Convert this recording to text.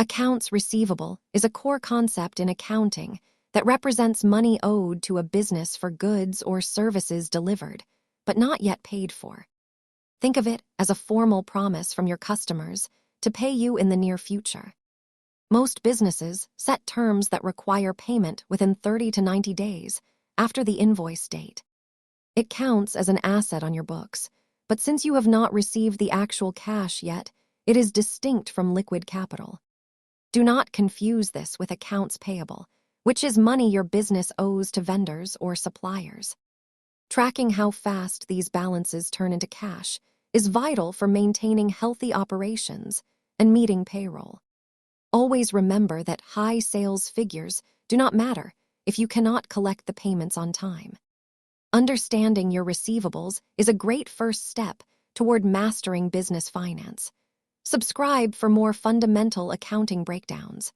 Accounts receivable is a core concept in accounting that represents money owed to a business for goods or services delivered, but not yet paid for. Think of it as a formal promise from your customers to pay you in the near future. Most businesses set terms that require payment within 30 to 90 days after the invoice date. It counts as an asset on your books, but since you have not received the actual cash yet, it is distinct from liquid capital. Do not confuse this with accounts payable, which is money your business owes to vendors or suppliers. Tracking how fast these balances turn into cash is vital for maintaining healthy operations and meeting payroll. Always remember that high sales figures do not matter if you cannot collect the payments on time. Understanding your receivables is a great first step toward mastering business finance. Subscribe for more fundamental accounting breakdowns.